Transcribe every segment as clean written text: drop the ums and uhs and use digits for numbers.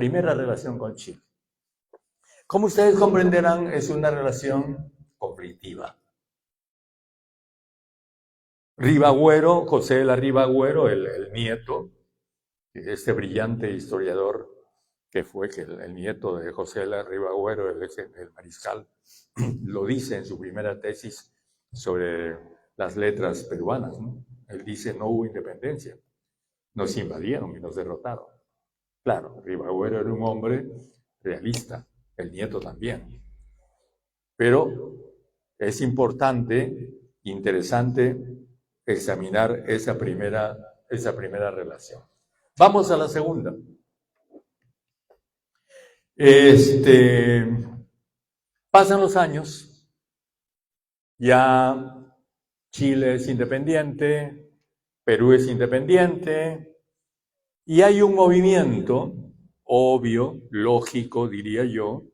primera relación con Chile. Como ustedes comprenderán, es una relación conflictiva. Ribagüero, José de la Ribagüero, el nieto, este brillante historiador que fue el nieto de José de la Ribagüero, el mariscal, lo dice en su primera tesis sobre las letras peruanas, ¿no? Él dice, no hubo independencia, nos invadieron y nos derrotaron. Claro, Ribagüero era un hombre realista, el nieto también. Pero es importante, interesante, examinar esa primera relación. Vamos a la segunda. Pasan los años, ya Chile es independiente, Perú es independiente, y hay un movimiento obvio, lógico, diría yo,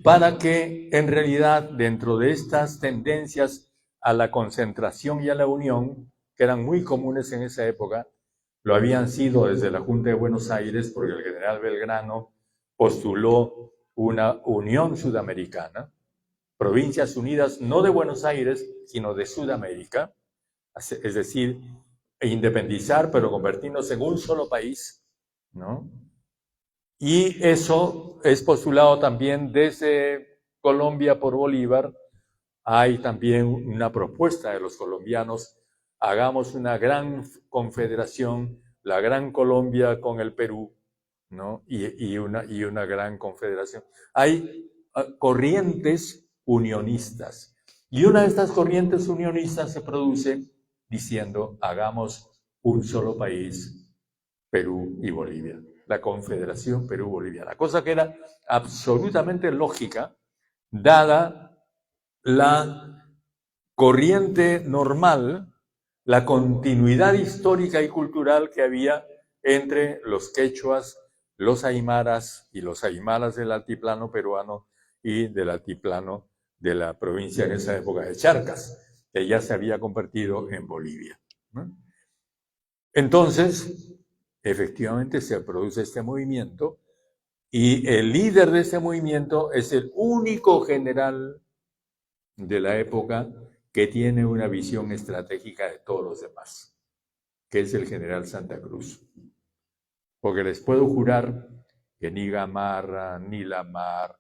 para que en realidad dentro de estas tendencias a la concentración y a la unión, que eran muy comunes en esa época, lo habían sido desde la Junta de Buenos Aires, porque el general Belgrano postuló una unión sudamericana, provincias unidas no de Buenos Aires, sino de Sudamérica, es decir, independizar, pero convertirnos en un solo país, ¿no? Y eso es postulado también desde Colombia por Bolívar. Hay también una propuesta de los colombianos, hagamos una gran confederación, la Gran Colombia con el Perú, ¿no? y una gran confederación. Hay corrientes unionistas, y una de estas corrientes unionistas se produce diciendo, hagamos un solo país, Perú y Bolivia, la Confederación Perú-Boliviana, cosa que era absolutamente lógica, dada la corriente normal, la continuidad histórica y cultural que había entre los quechuas, los aymaras y los aymaras del altiplano peruano y del altiplano de la provincia en esa época de Charcas, que ya se había convertido en Bolivia, ¿no? Entonces, efectivamente se produce este movimiento y el líder de ese movimiento es el único general de la época que tiene una visión estratégica de todos los demás, que es el general Santa Cruz. Porque les puedo jurar que ni Gamarra, ni Lamar,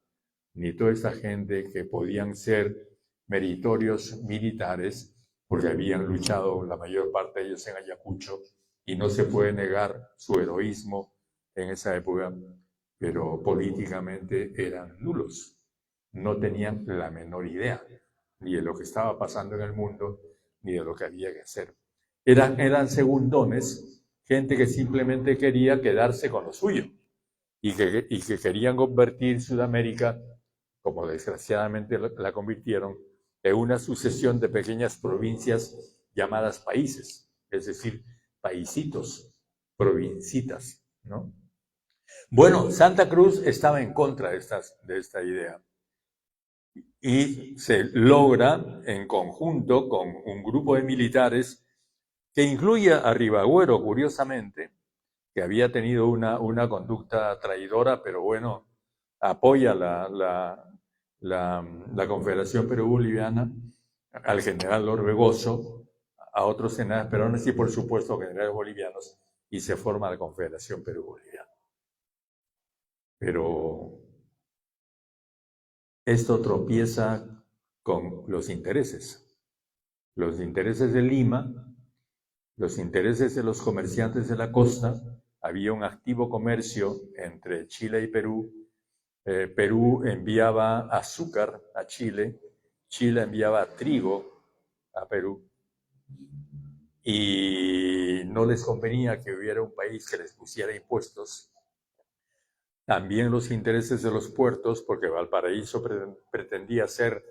ni toda esta gente que podían ser meritorios militares, porque habían luchado la mayor parte de ellos en Ayacucho, y no se puede negar su heroísmo en esa época, pero políticamente eran nulos. No tenían la menor idea ni de lo que estaba pasando en el mundo, ni de lo que había que hacer. Eran segundones, gente que simplemente quería quedarse con lo suyo y que querían convertir Sudamérica, como desgraciadamente la convirtieron, en una sucesión de pequeñas provincias llamadas países, es decir, paisitos, provincitas, ¿no? Bueno, Santa Cruz estaba en contra de esta idea y se logra en conjunto con un grupo de militares que incluye a Ribagüero, curiosamente, que había tenido una conducta traidora, pero bueno, apoya la Confederación Perú-Boliviana, al general Orbegoso, a otros generales peruanos y por supuesto generales bolivianos, y se forma la Confederación Perú-Boliviana. Pero esto tropieza con los intereses de Lima, los intereses de los comerciantes de la costa. Había un activo comercio entre Chile y Perú. Perú enviaba azúcar a Chile, Chile enviaba trigo a Perú, y no les convenía que hubiera un país que les pusiera impuestos. También los intereses de los puertos, porque Valparaíso pretendía ser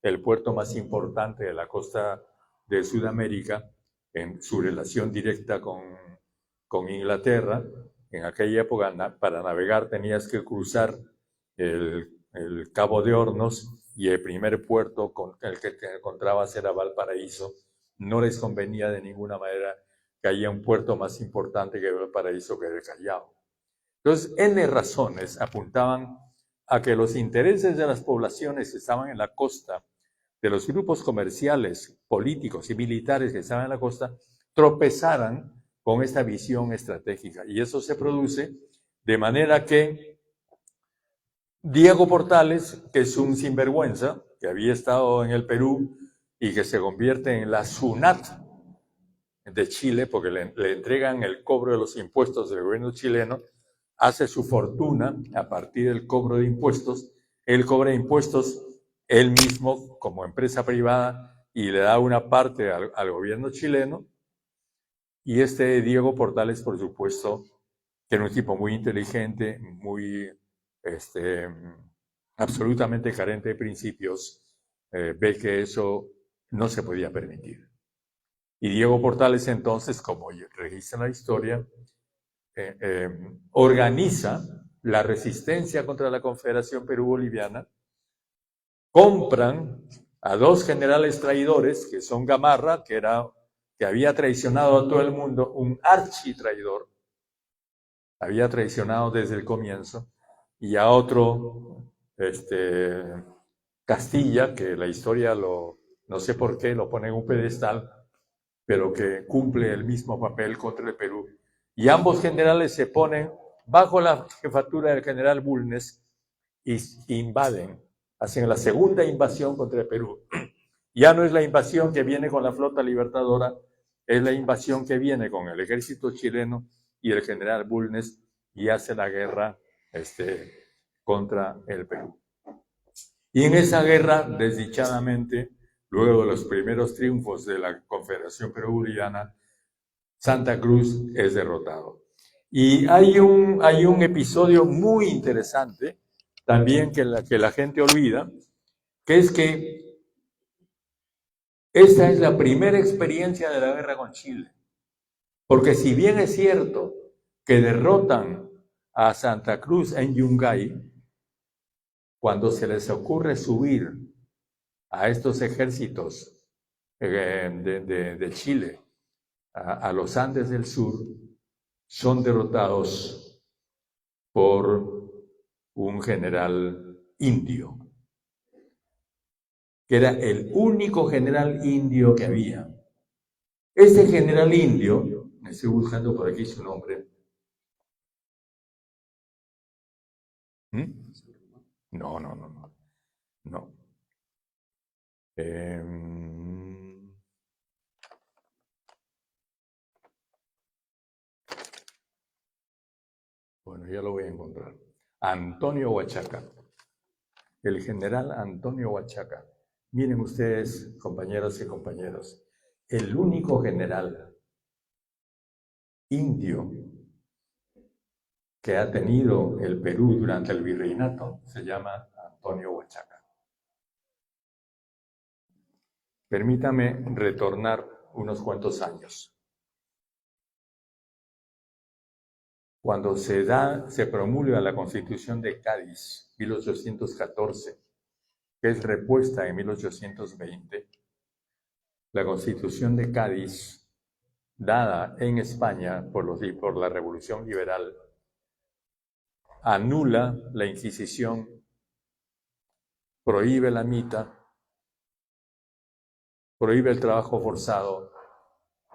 el puerto más importante de la costa de Sudamérica, en su relación directa con Inglaterra. En aquella época, para navegar tenías que cruzar el Cabo de Hornos, y el primer puerto con el que te encontrabas era Valparaíso. No les convenía de ninguna manera que haya un puerto más importante que Valparaíso, que el Callao. Entonces, N razones apuntaban a que los intereses de las poblaciones que estaban en la costa, de los grupos comerciales, políticos y militares que estaban en la costa, tropezaran con esta visión estratégica. Y eso se produce de manera que Diego Portales, que es un sinvergüenza, que había estado en el Perú y que se convierte en la SUNAT de Chile, porque le entregan el cobro de los impuestos del gobierno chileno, hace su fortuna a partir del cobro de impuestos. Él cobra impuestos él mismo como empresa privada y le da una parte al gobierno chileno. Y este Diego Portales, por supuesto, que era un tipo muy inteligente, muy absolutamente carente de principios, ve que eso no se podía permitir. Y Diego Portales entonces, como registra la historia, organiza la resistencia contra la Confederación Perú-Boliviana, compran a dos generales traidores, que son Gamarra, que había traicionado a todo el mundo, un architraidor, había traicionado desde el comienzo, y a otro, Castilla, que la historia no sé por qué, lo pone en un pedestal, pero que cumple el mismo papel contra el Perú. Y ambos generales se ponen bajo la jefatura del general Bulnes y invaden, hacen la segunda invasión contra el Perú. Ya no es la invasión que viene con la flota libertadora, es la invasión que viene con el ejército chileno y el general Bulnes, y hace la guerra contra el Perú. Y en esa guerra, desdichadamente, luego de los primeros triunfos de la Confederación Perú-Boliviana, Santa Cruz es derrotado. Y hay un episodio muy interesante, también que la gente olvida, que es que esta es la primera experiencia de la guerra con Chile. Porque si bien es cierto que derrotan a Santa Cruz en Yungay, cuando se les ocurre subir a estos ejércitos de Chile a los Andes del Sur, son derrotados por un general indio, que era el único general indio que había. Este general indio, me estoy buscando por aquí su nombre. No. Bueno, ya lo voy a encontrar. Antonio Huachaca. El general Antonio Huachaca. Miren ustedes, compañeras y compañeros, el único general indio que ha tenido el Perú durante el virreinato se llama Antonio Huachaca. Permítame retornar unos cuantos años. Cuando se promulga la Constitución de Cádiz, 1814, que es repuesta en 1820, la Constitución de Cádiz, dada en España por la Revolución Liberal, anula la Inquisición, prohíbe la mita, prohíbe el trabajo forzado,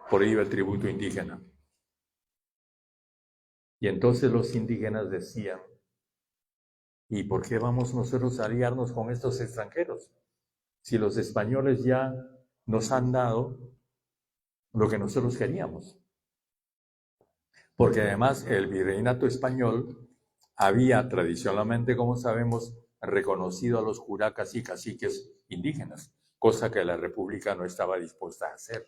prohíbe el tributo indígena. Y entonces los indígenas decían, ¿y por qué vamos nosotros a aliarnos con estos extranjeros? Si los españoles ya nos han dado lo que nosotros queríamos. Porque además el virreinato español había tradicionalmente, como sabemos, reconocido a los curacas y caciques indígenas, cosa que la República no estaba dispuesta a hacer.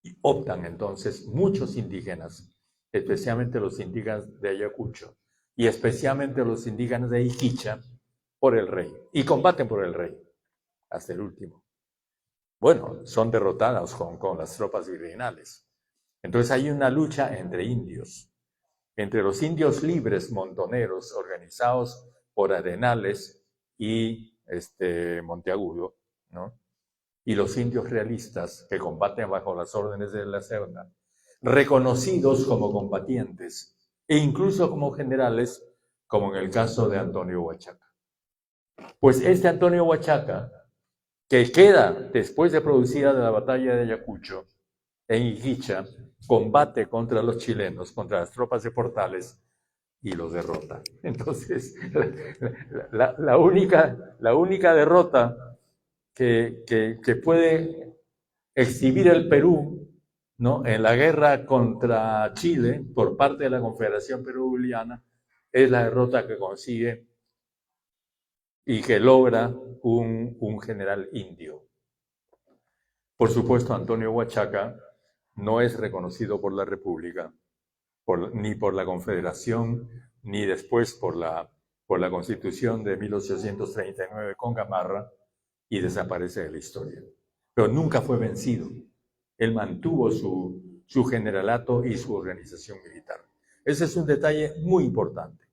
Y optan entonces muchos indígenas, especialmente los indígenas de Ayacucho y especialmente los indígenas de Iquicha, por el rey, y combaten por el rey, hasta el último. Bueno, son derrotados con las tropas virreinales. Entonces hay una lucha entre indios, entre los indios libres montoneros organizados por Arenales y Monteagudo, ¿no? Y los indios realistas que combaten bajo las órdenes de la Serna, reconocidos como combatientes e incluso como generales, como en el caso de Antonio Huachaca. Pues este Antonio Huachaca, que queda después de producida la batalla de Ayacucho, en Iquicha, combate contra los chilenos, contra las tropas de Portales, y los derrota. Entonces, la única derrota que puede exhibir el Perú, ¿no?, en la guerra contra Chile por parte de la Confederación Perú-Boliviana es la derrota que consigue y que logra un general indio. Por supuesto, Antonio Huachaca no es reconocido por la República, ni por la Confederación, ni después por la Constitución de 1839 con Gamarra, y desaparece de la historia. Pero nunca fue vencido. Él mantuvo su generalato y su organización militar. Ese es un detalle muy importante.